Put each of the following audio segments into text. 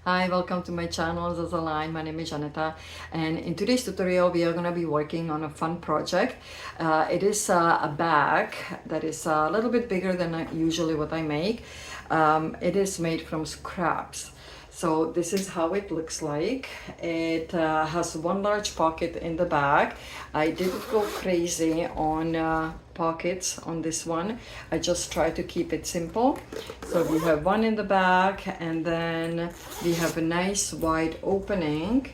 Hi, welcome to my channel Zazaline. My name is Janeta, and in today's tutorial we are going to be working on a fun project. It is a bag that is a little bit bigger than usually what I make. It is made from scraps. So this is how it looks like. It has one large pocket in the back. I didn't go crazy on pockets on this one. I just try to keep it simple. So we have one in the back, and then we have a nice wide opening,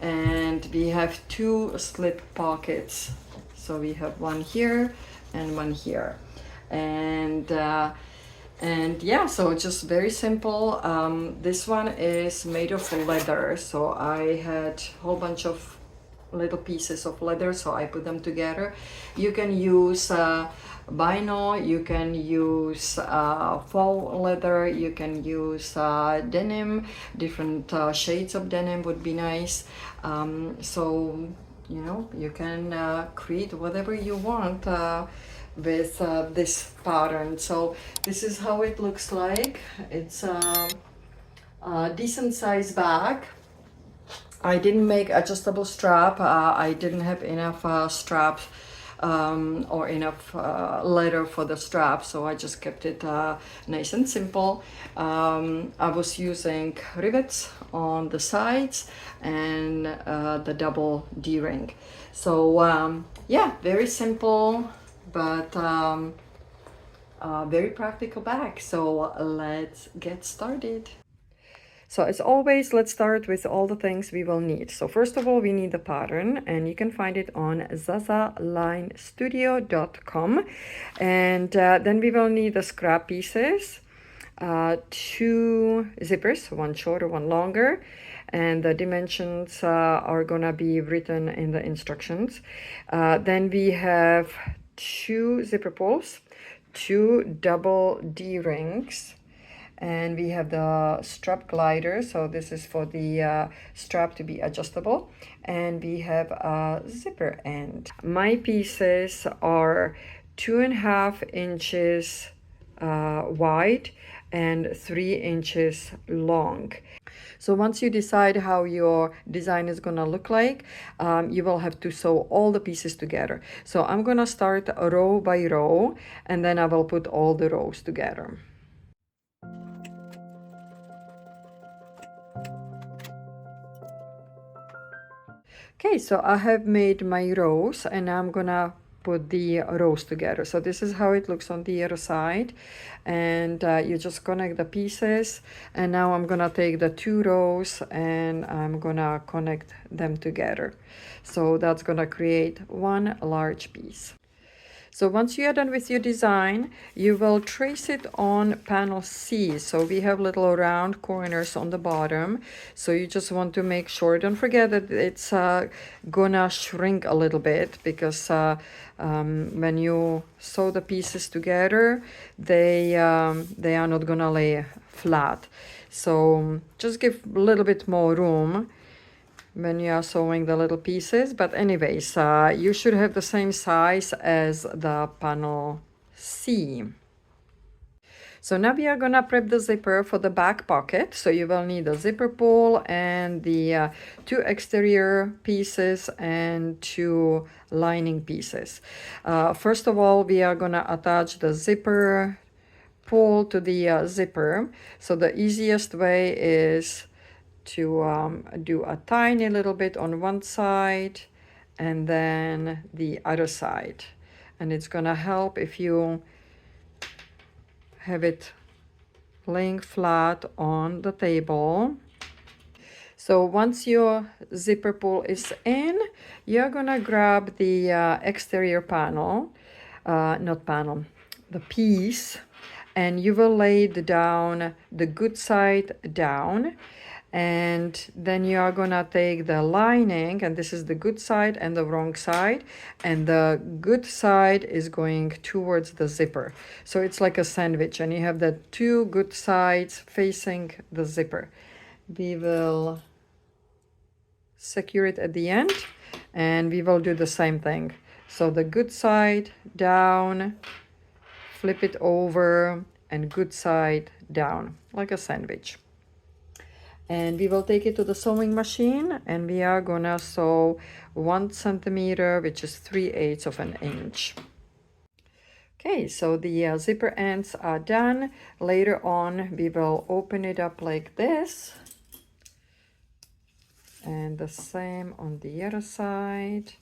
and we have two slit pockets. So we have one here and one here. And yeah, so just very simple. This one is made of leather, so I had a whole bunch of little pieces of leather, so I put them together. You can use vinyl, you can use faux leather, you can use denim. Different shades of denim would be nice. So you know, you can create whatever you want with this pattern. So this is how it looks like. It's a decent size bag. I didn't make adjustable strap. I didn't have enough straps or enough leather for the strap, so I just kept it nice and simple. I was using rivets on the sides and the double D-ring. So yeah, very simple, but very practical bag. So let's get started. So as always, let's start with all the things we will need. So first of all, we need the pattern, and you can find it on zazalinestudio.com. And then we will need the scrap pieces, two zippers, one shorter, one longer. And the dimensions are gonna be written in the instructions. Then we have two zipper pulls, two double D rings, and we have the strap glider, so this is for the strap to be adjustable, and we have a zipper end. My pieces are 2.5 inches wide and 3 inches long. So once you decide how your design is gonna look like, you will have to sew all the pieces together. So I'm gonna start row by row, and then I will put all the rows together. Okay, so I have made my rows, and I'm gonna put the rows together. So this is how it looks on the other side, and you just connect the pieces, and now I'm gonna take the two rows and I'm gonna connect them together. So that's gonna create one large piece. So once you are done with your design, you will trace it on panel C. So we have little round corners on the bottom. So you just want to make sure, don't forget that it's gonna shrink a little bit, because when you sew the pieces together, they are not gonna lay flat. So just give a little bit more room when you are sewing the little pieces. But anyways, you should have the same size as the panel C. So now we are gonna prep the zipper for the back pocket. So you will need a zipper pull and the two exterior pieces and two lining pieces. First of all, we are gonna attach the zipper pull to the zipper. So the easiest way is to do a tiny little bit on one side and then the other side. And it's gonna help if you have it laying flat on the table. So once your zipper pull is in, you're gonna grab the exterior panel, the piece, and you will lay down the good side down. And then you are gonna take the lining, and this is the good side and the wrong side, and the good side is going towards the zipper. So it's like a sandwich, and you have the two good sides facing the zipper. We will secure it at the end, and we will do the same thing. So the good side down, flip it over, and good side down, like a sandwich. And we will take it to the sewing machine, and we are gonna sew 1 centimeter, which is 3/8 of an inch. Okay, so the zipper ends are done. Later on, we will open it up like this. And the same on the other side.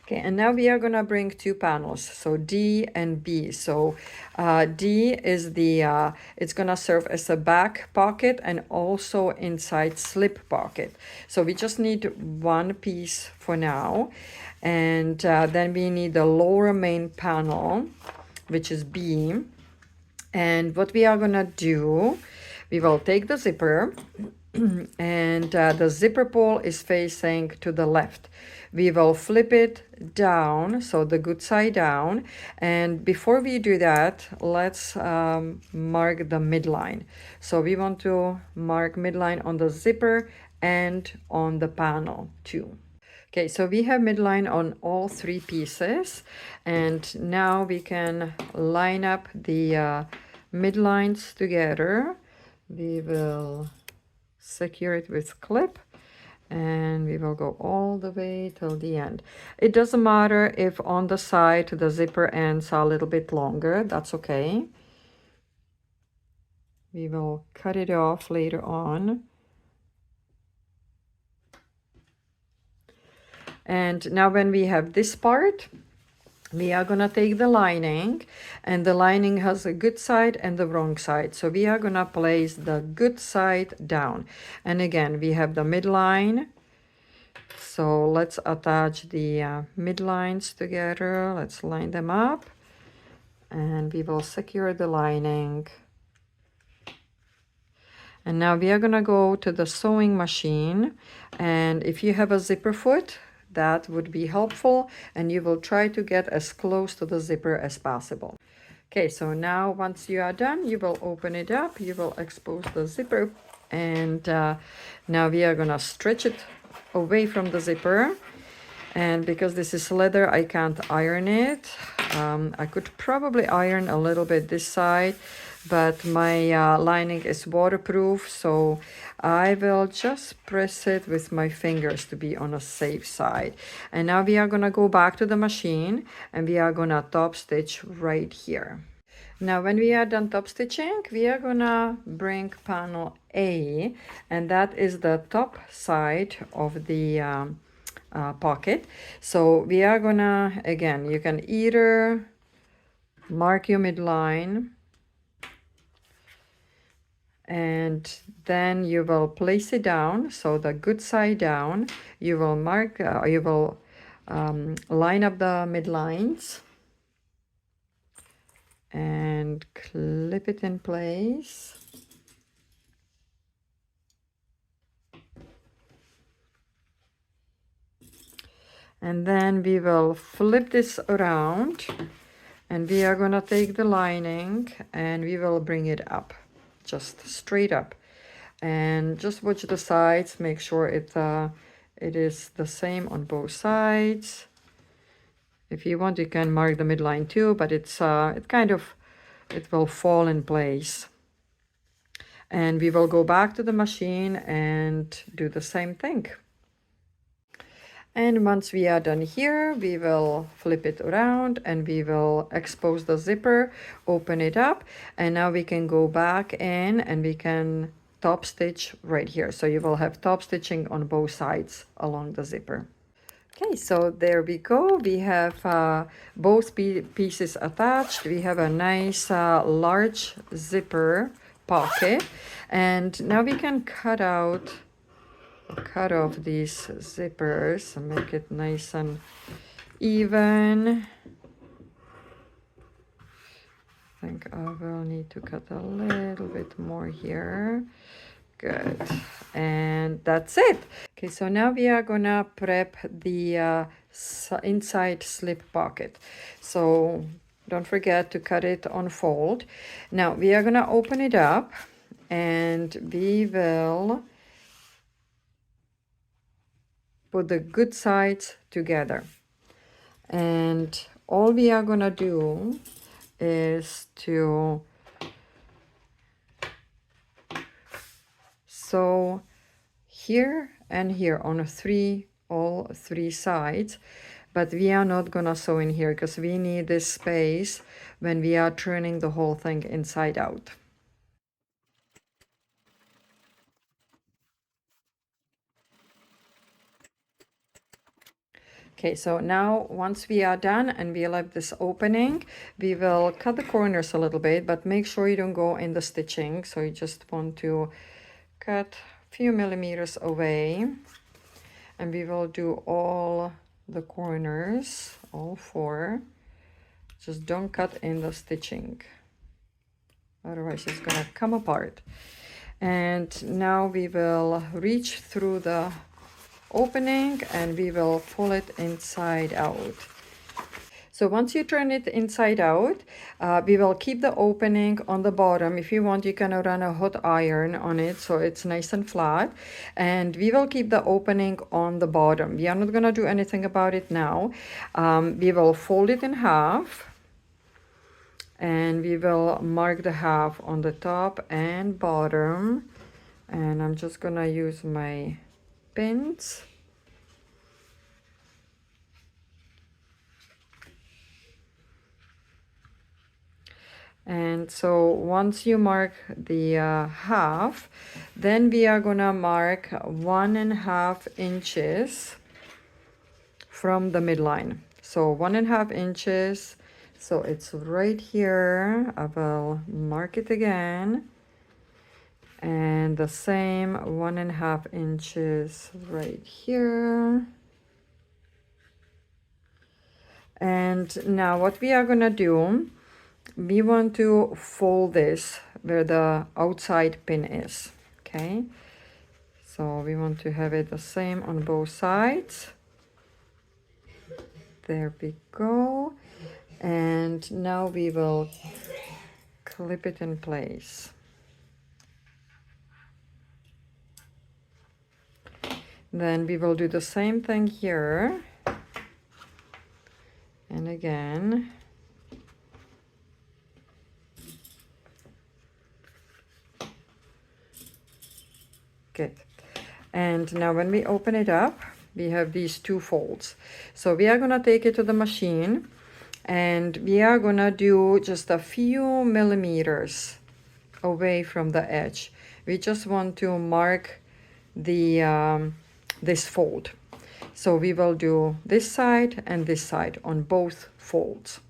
Okay, and now we are gonna bring 2 panels, so D and B. So D is the, it's gonna serve as a back pocket and also inside slip pocket. So we just need 1 piece for now. And then we need the lower main panel, which is B. And what we are gonna do, we will take the zipper and the zipper pole is facing to the left. We will flip it down, so the good side down. And before we do that, let's mark the midline. So we want to mark midline on the zipper and on the panel too. Okay, so we have midline on all 3 pieces, and now we can line up the midlines together. We will secure it with clip, and we will go all the way till the end. It doesn't matter if on the side the zipper ends are a little bit longer, that's okay. We will cut it off later on. And now when we have this part, we are gonna take the lining, and the lining has a good side and the wrong side. So we are gonna place the good side down. And again, we have the midline. So let's attach the midlines together. Let's line them up, and we will secure the lining. And now we are gonna go to the sewing machine, and if you have a zipper foot, that would be helpful, and you will try to get as close to the zipper as possible. Okay, so now once you are done, you will open it up, you will expose the zipper, and now we are gonna stretch it away from the zipper. And because this is leather, I can't iron it. I could probably iron a little bit this side, but my lining is waterproof, so I will just press it with my fingers to be on a safe side. And now we are gonna go back to the machine, and we are gonna top stitch right here. Now when we are done top stitching, we are gonna bring panel A, and that is the top side of the pocket. So we are gonna, again, you can either mark your midline, and then you will place it down, so the good side down. You will mark, you will line up the midlines and clip it in place. And then we will flip this around, and we are gonna take the lining and we will bring it up, just straight up. And just watch the sides, make sure it is the same on both sides. If you want, you can mark the midline too, but it will fall in place. And we will go back to the machine and do the same thing. And once we are done here, we will flip it around and we will expose the zipper, open it up, and now we can go back in and we can top stitch right here. So you will have top stitching on both sides along the zipper. Okay, so there we go. We have both pieces attached. We have a nice large zipper pocket, and now we can cut off these zippers and make it nice and even. I think I will need to cut a little bit more here. Good, and that's it. Okay, so now we are gonna prep the inside slip pocket. So don't forget to cut it on fold. Now we are gonna open it up, and we will put the good sides together and all we are gonna do is to sew here and here on all three sides, but we are not gonna sew in here because we need this space when we are turning the whole thing inside out. Okay, so now once we are done and we left this opening, we will cut the corners a little bit, but make sure you don't go in the stitching. So you just want to cut a few millimeters away, and we will do all the corners, all four. Just don't cut in the stitching, otherwise it's gonna come apart. And now we will reach through the opening and we will pull it inside out. So once you turn it inside out, we will keep the opening on the bottom. If you want, you can run a hot iron on it so it's nice and flat. And we will keep the opening on the bottom. We are not going to do anything about it now. We will fold it in half. And we will mark the half on the top and bottom. And I'm just going to use my pins. And so once you mark the half, then we are gonna mark 1.5 inches from the midline. So 1.5 inches, so it's right here. I will mark it again. And the same 1.5 inches right here. And now what we are gonna do, we want to fold this where the outside pin is. Okay, so we want to have it the same on both sides. There we go. And now we will clip it in place. Then we will do the same thing here. And again. Good. And now when we open it up, we have these two folds. So we are gonna take it to the machine and we are gonna do just a few millimeters away from the edge. We just want to mark the this fold. So we will do this side and this side on both folds.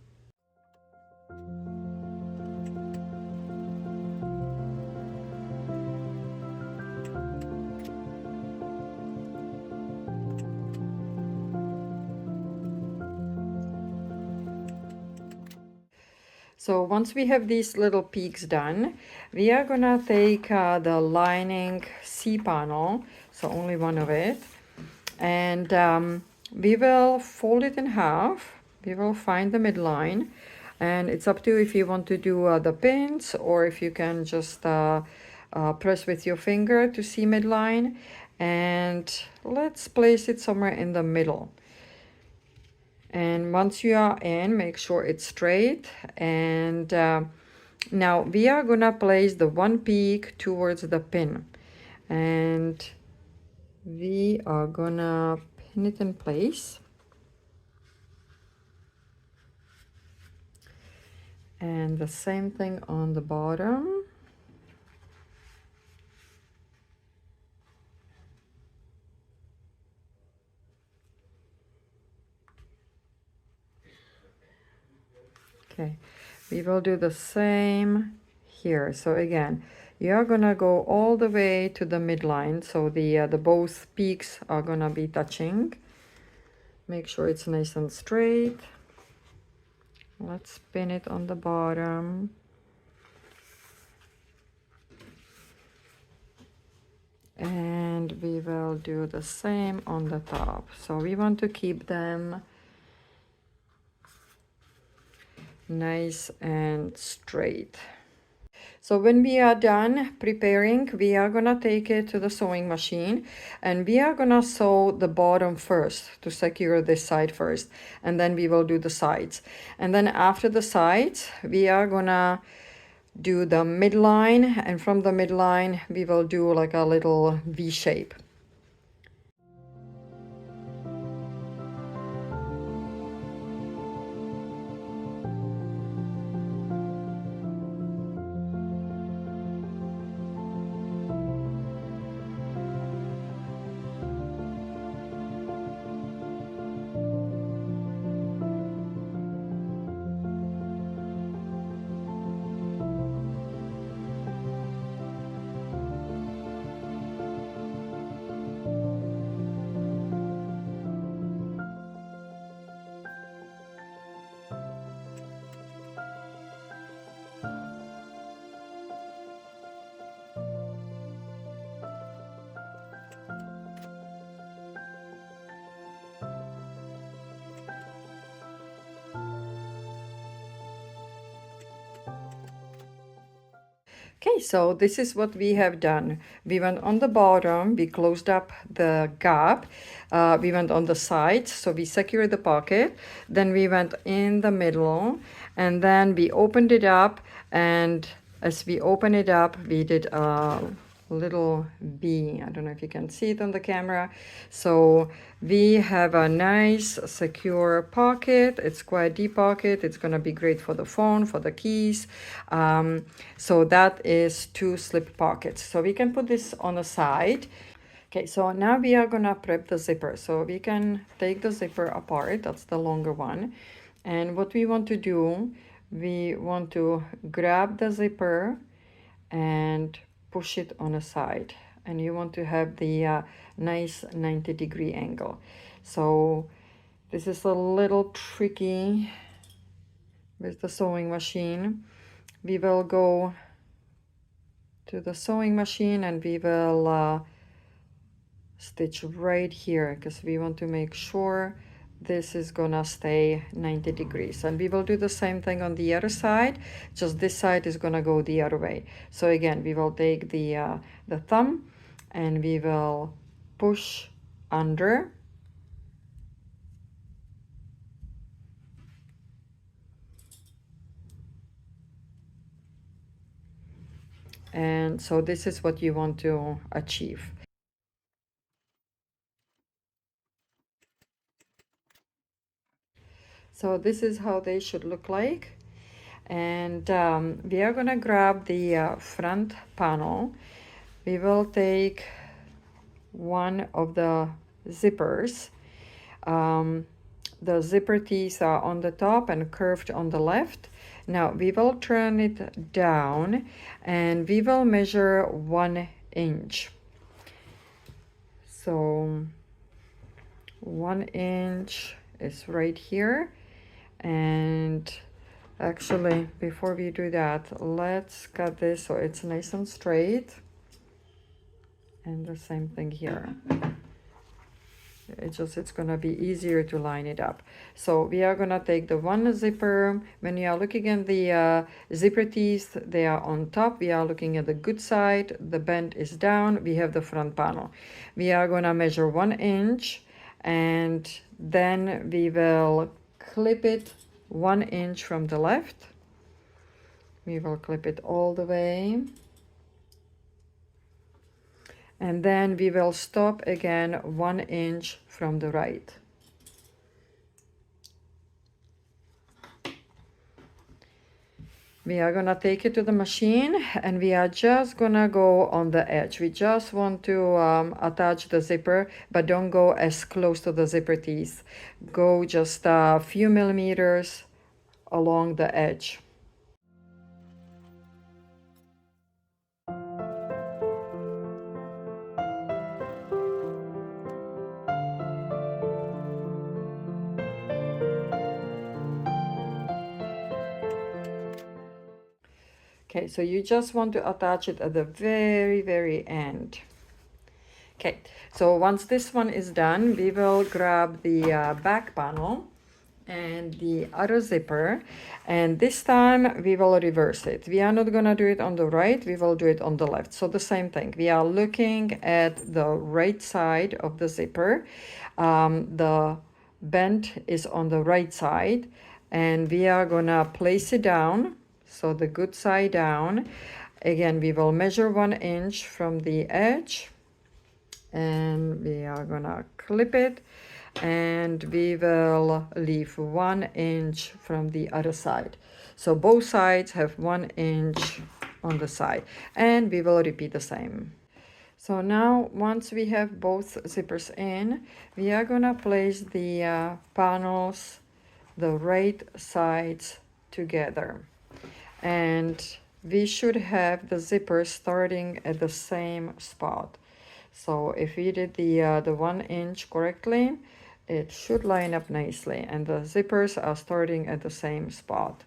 So once we have these little peaks done, we are gonna take the lining C panel, so only one of it, and we will fold it in half. We will find the midline, and it's up to you if you want to do the pins or if you can just press with your finger to see midline. And let's place it somewhere in the middle. And once you are in, make sure it's straight. And now we are gonna place the one peak towards the pin, and we are gonna pin it in place. And the same thing on the bottom. Okay, we will do the same here. So again, you're gonna go all the way to the midline, so the both peaks are gonna be touching. Make sure it's nice and straight. Let's pin it on the bottom. And we will do the same on the top. So we want to keep them nice and straight. So when we are done preparing, we are gonna take it to the sewing machine and we are gonna sew the bottom first to secure this side first, and then we will do the sides. And then after the sides, we are gonna do the midline, and from the midline, we will do like a little V shape. Okay, so this is what we have done. We went on the bottom, we closed up the gap, we went on the sides, so we secured the pocket, then we went in the middle, and then we opened it up, and as we open it up, we did a little V. I don't know if you can see it on the camera. So we have a nice secure pocket. It's quite deep pocket. It's gonna be great for the phone, for the keys. So that is 2 slip pockets. So we can put this on the side. Okay, so now we are gonna prep the zipper. So we can take the zipper apart. That's the longer one. And what we want to do, we want to grab the zipper and push it on a side, and you want to have the nice 90-degree angle. So this is a little tricky with the sewing machine. We will go to the sewing machine and we will stitch right here, because we want to make sure this is gonna stay 90 degrees, and we will do the same thing on the other side, just this side is gonna go the other way. So again, we will take the thumb and we will push under, and so this is what you want to achieve. So this is how they should look like. And we are gonna grab the front panel. We will take one of the zippers. The zipper teeth are on the top and curved on the left. Now we will turn it down and we will measure 1 inch. So 1 inch is right here. And actually, before we do that, let's cut this so it's nice and straight. And the same thing here. It's gonna be easier to line it up. So we are gonna take the one zipper. When you are looking at the zipper teeth, they are on top. We are looking at the good side. The bend is down. We have the front panel. We are gonna measure 1 inch, and then we will clip it 1 inch from the left. We will clip it all the way. And then we will stop again 1 inch from the right. We are gonna take it to the machine and we are just gonna go on the edge. We just want to attach the zipper, but don't go as close to the zipper teeth. Go just a few millimeters along the edge. Okay, so you just want to attach it at the very, very end. Okay, so once this one is done, we will grab the back panel and the other zipper, and this time we will reverse it. We are not gonna do it on the right, we will do it on the left. So the same thing, we are looking at the right side of the zipper. The bend is on the right side, and we are gonna place it down, so the good side down. Again, we will measure 1 inch from the edge, and we are gonna clip it, and we will leave 1 inch from the other side. So both sides have 1 inch on the side, and we will repeat the same. So now, once we have both zippers in, we are gonna place the panels, the right sides together. And we should have the zippers starting at the same spot. So if we did the 1 inch correctly, it should line up nicely, and the zippers are starting at the same spot.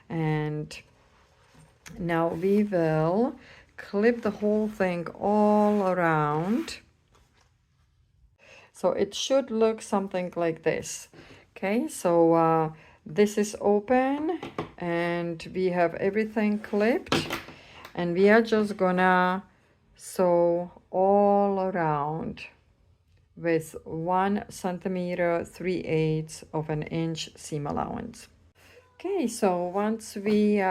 And now we will clip the whole thing all around. So it should look something like this. Okay, so this is open, and we have everything clipped, and we are just gonna sew all around with 1 centimeter 3/8 of an inch seam allowance. Okay, so once we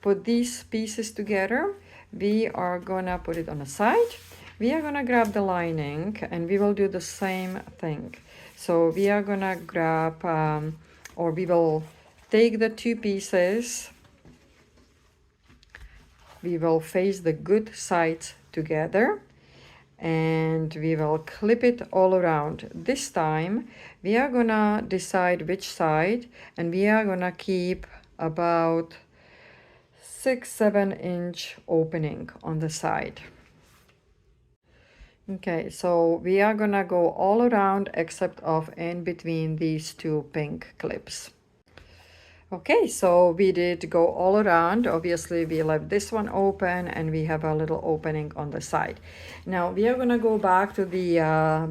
put these pieces together, we are gonna put it on the side. We are gonna grab the lining, and we will do the same thing. So we are gonna grab, or we will take the 2 pieces, we will face the good sides together, and we will clip it all around. This time we are gonna decide which side, and we are gonna keep about 6-7 inch opening on the side. Okay, so we are gonna go all around except of in between these 2 pink clips. Okay, so we did go all around. Obviously, we left this one open, and we have a little opening on the side. Now, we are going to go back to the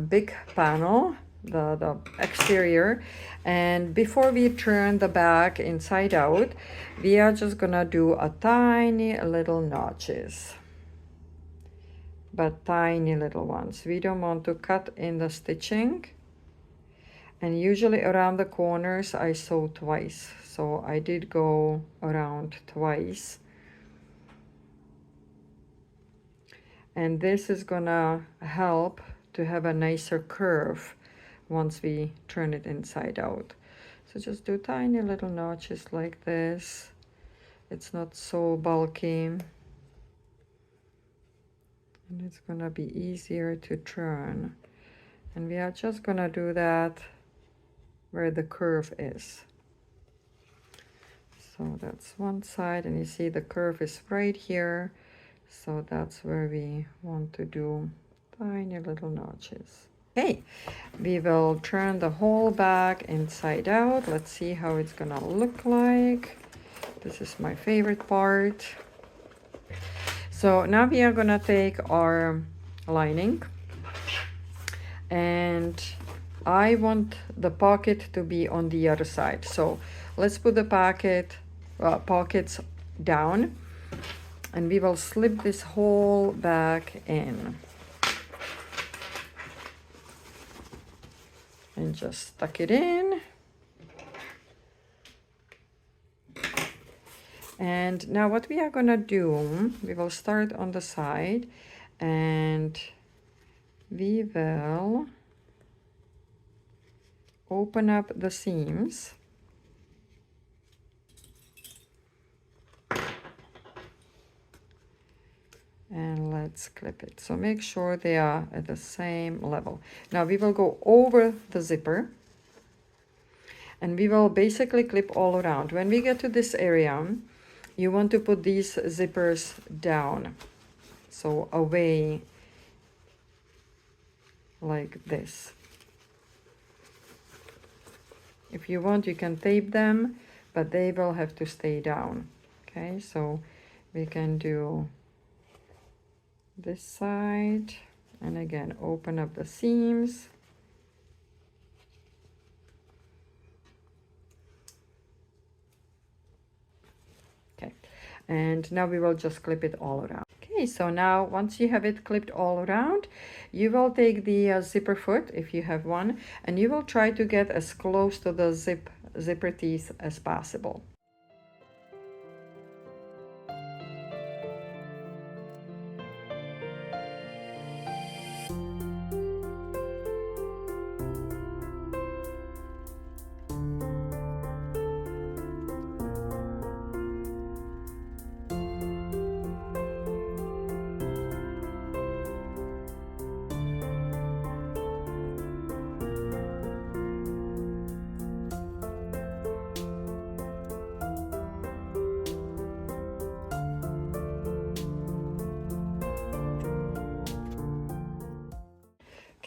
big panel, the exterior. And before we turn the back inside out, we are just going to do a tiny little notches. But tiny little ones. We don't want to cut in the stitching. And usually around the corners I sew twice, so I did go around twice. And this is gonna help to have a nicer curve once we turn it inside out. So just do tiny little notches like this. It's not so bulky, and it's gonna be easier to turn. And we are just gonna do that where the curve is. So that's one side, and you see the curve is right here. So that's where we want to do tiny little notches. Okay, we will turn the whole back inside out. Let's see how it's gonna look like. This is my favorite part. So now we are gonna take our lining, and I want the pocket to be on the other side. So let's put the pockets down, and we will slip this whole back in. And just tuck it in. And now what we are gonna do, we will start on the side, and we will open up the seams. And let's clip it. So make sure they are at the same level. Now we will go over the zipper, and we will basically clip all around. When we get to this area, you want to put these zippers down, so away like this. If you want, you can tape them, but they will have to stay down. Okay, so we can do this side, and again open up the seams. Okay, and now we will just clip it all around. Okay, so now once you have it clipped all around, you will take the zipper foot, if you have one, and you will try to get as close to the zipper teeth as possible.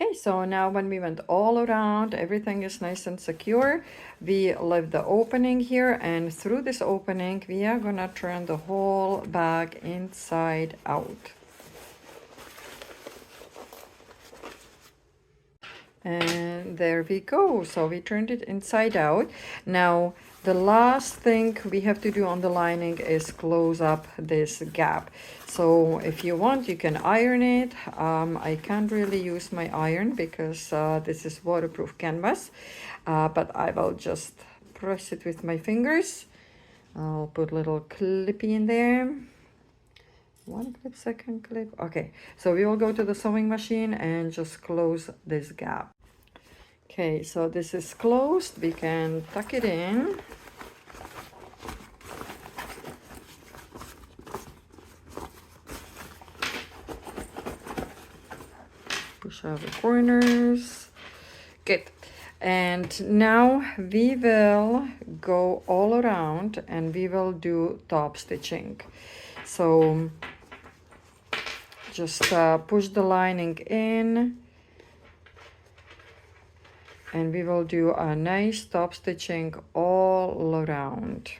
Okay, so now when we went all around, everything is nice and secure. We left the opening here, and through this opening, we are gonna turn the whole bag inside out. And there we go. So we turned it inside out. Now, the last thing we have to do on the lining is close up this gap. So if you want, you can iron it. I can't really use my iron because this is waterproof canvas, but I will just press it with my fingers. I'll put a little clippy in there. One clip, second clip. Okay, so we will go to the sewing machine and just close this gap. Okay, so this is closed. We can tuck it in. Push out the corners. Good. And now we will go all around and we will do top stitching. So just push the lining in, and we will do a nice top stitching all around.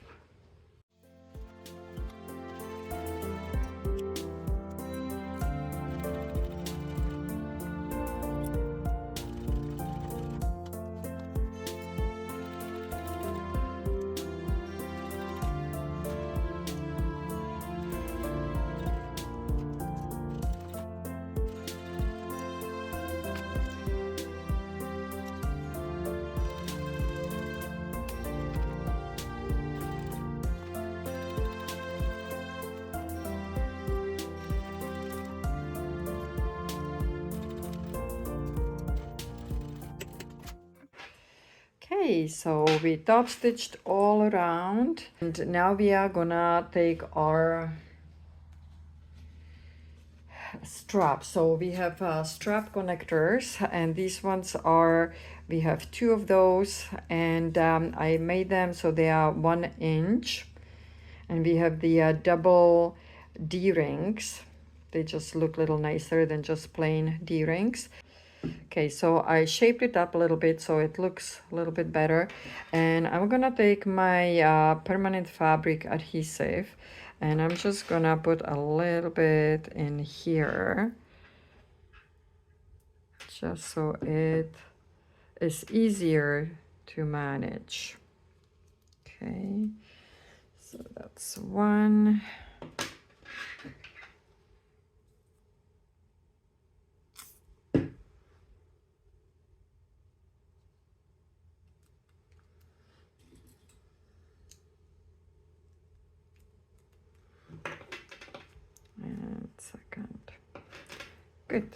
Okay, so we top stitched all around, and now we are gonna take our strap. So we have strap connectors, and these ones are, we have two of those, and I made them so they are 1 inch, and we have the double D-rings. They just look a little nicer than just plain D-rings. Okay, so I shaped it up a little bit so it looks a little bit better, and I'm gonna take my permanent fabric adhesive, and I'm just gonna put a little bit in here just so it is easier to manage. Okay, so that's one. And second. Good.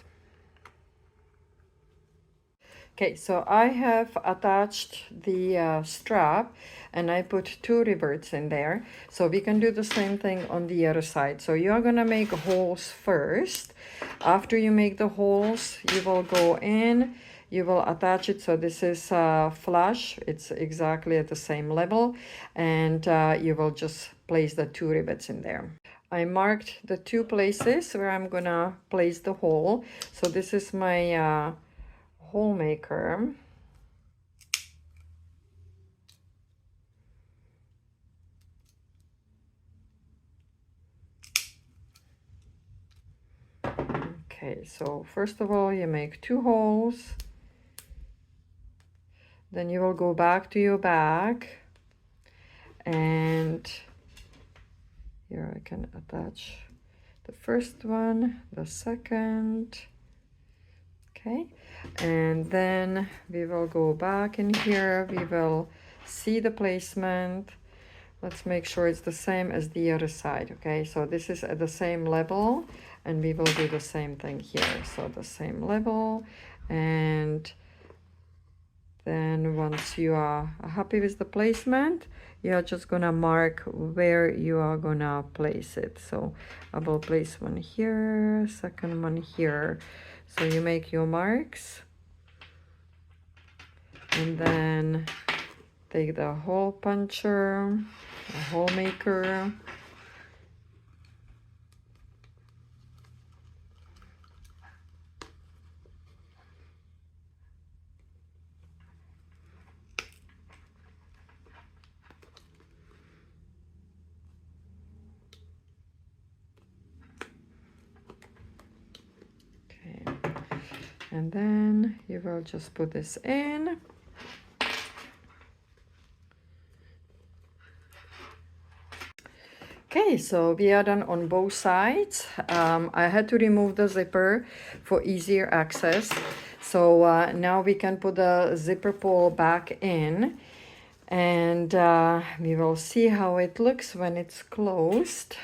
Okay, so I have attached the strap, and I put 2 rivets in there. So we can do the same thing on the other side. So you're gonna make holes first. After you make the holes, you will go in, you will attach it. So this is flush, it's exactly at the same level, and you will just place the 2 rivets in there. I marked the 2 places where I'm gonna place the hole. So this is my hole maker. Okay, so first of all, you make 2 holes. Then you will go back to your bag and Here I can attach the first one, the second. Okay, and then we will go back in here. We will see the placement. Let's make sure it's the same as the other side. Okay, so this is at the same level, and we will do the same thing here. So the same level, and then once you are happy with the placement, you are just gonna mark where you are gonna place it. So I will place one here, second one here. So you make your marks, and then take the hole puncher, a hole maker, and then you will just put this in. Okay, so we are done on both sides. I had to remove the zipper for easier access. So now we can put the zipper pull back in, and we will see how it looks when it's closed.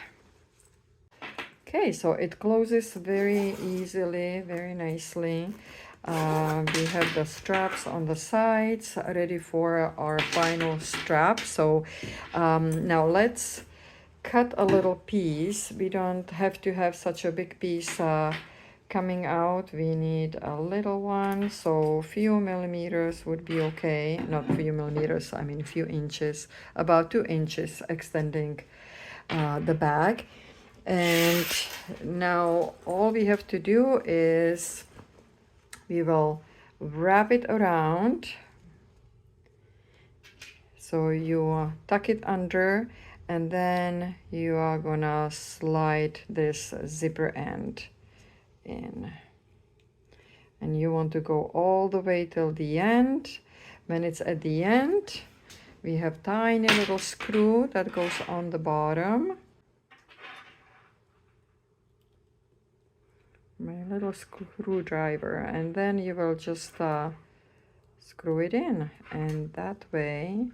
Okay, so it closes very easily, very nicely. We have the straps on the sides ready for our final strap. So now let's cut a little piece. We don't have to have such a big piece coming out. We need a little one, so few millimeters would be okay. Not few millimeters, I mean few inches, about 2 inches extending the bag. And now all we have to do is we will wrap it around. So you tuck it under, and then you are gonna slide this zipper end in. And you want to go all the way till the end. When it's at the end, we have tiny little screw that goes on the bottom. My little screwdriver, and then you will just screw it in, and that way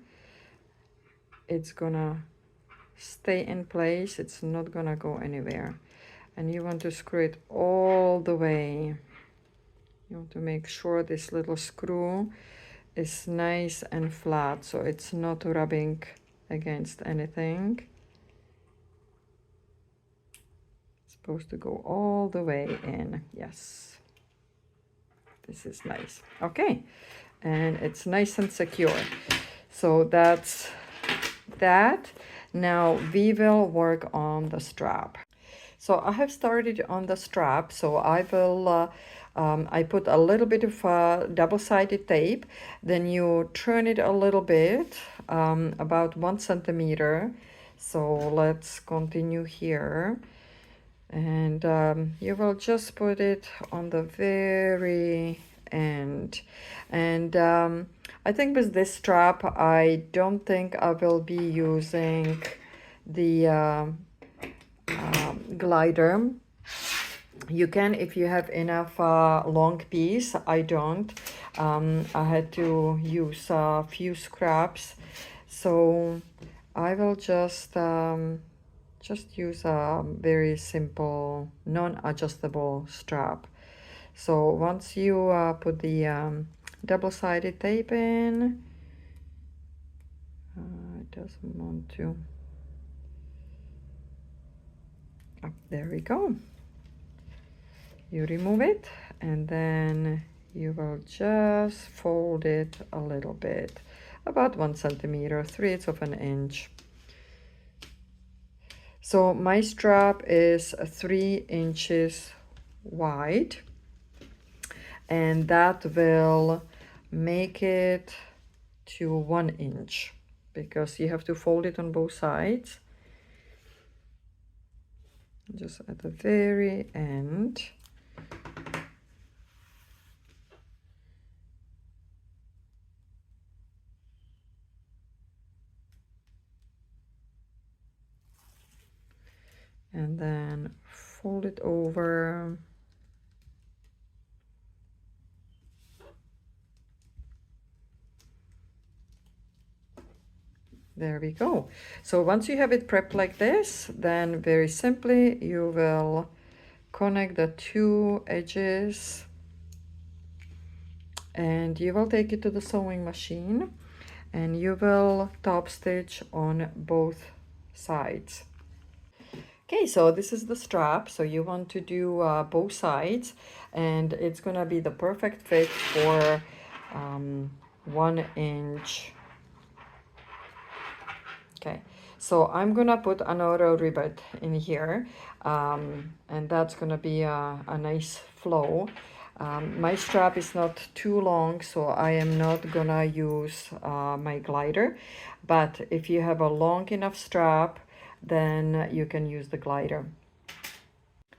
it's gonna stay in place. It's not gonna go anywhere. And you want to screw it all the way. You want to make sure this little screw is nice and flat, so it's not rubbing against anything. It's supposed to go all the way in. Yes, this is nice. Okay, and it's nice and secure. So that's that. Now we will work on the strap. So I have started on the strap, so I will I put a little bit of double-sided tape, then you turn it a little bit, about 1 centimeter. So let's continue here, and you will just put it on the very end. And I think with this strap, I don't think I will be using the glider. You can if you have enough long piece. I don't. I had to use a few scraps, so I will just use a very simple non-adjustable strap. So once you put the double-sided tape in, it doesn't want to. Oh, there we go. You remove it, and then you will just fold it a little bit, about 1 centimeter, 3/8 of an inch. So my strap is 3 inches wide, and that will make it to 1 inch, because you have to fold it on both sides. Just at the very end. and then fold it over. There we go. So once you have it prepped like this, then very simply you will connect the two edges and you will take it to the sewing machine and you will top stitch on both sides. Okay, so this is the strap. So you want to do both sides and it's gonna be the perfect fit for 1 inch. Okay, so I'm gonna put another rivet in here and that's gonna be a nice flow. My strap is not too long, so I am not gonna use my glider, but if you have a long enough strap, then you can use the glider.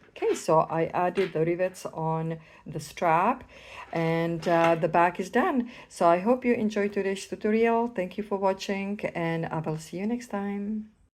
Okay, so I added the rivets on the strap and the back is done. So I hope you enjoyed today's tutorial. Thank you for watching and I will see you next time.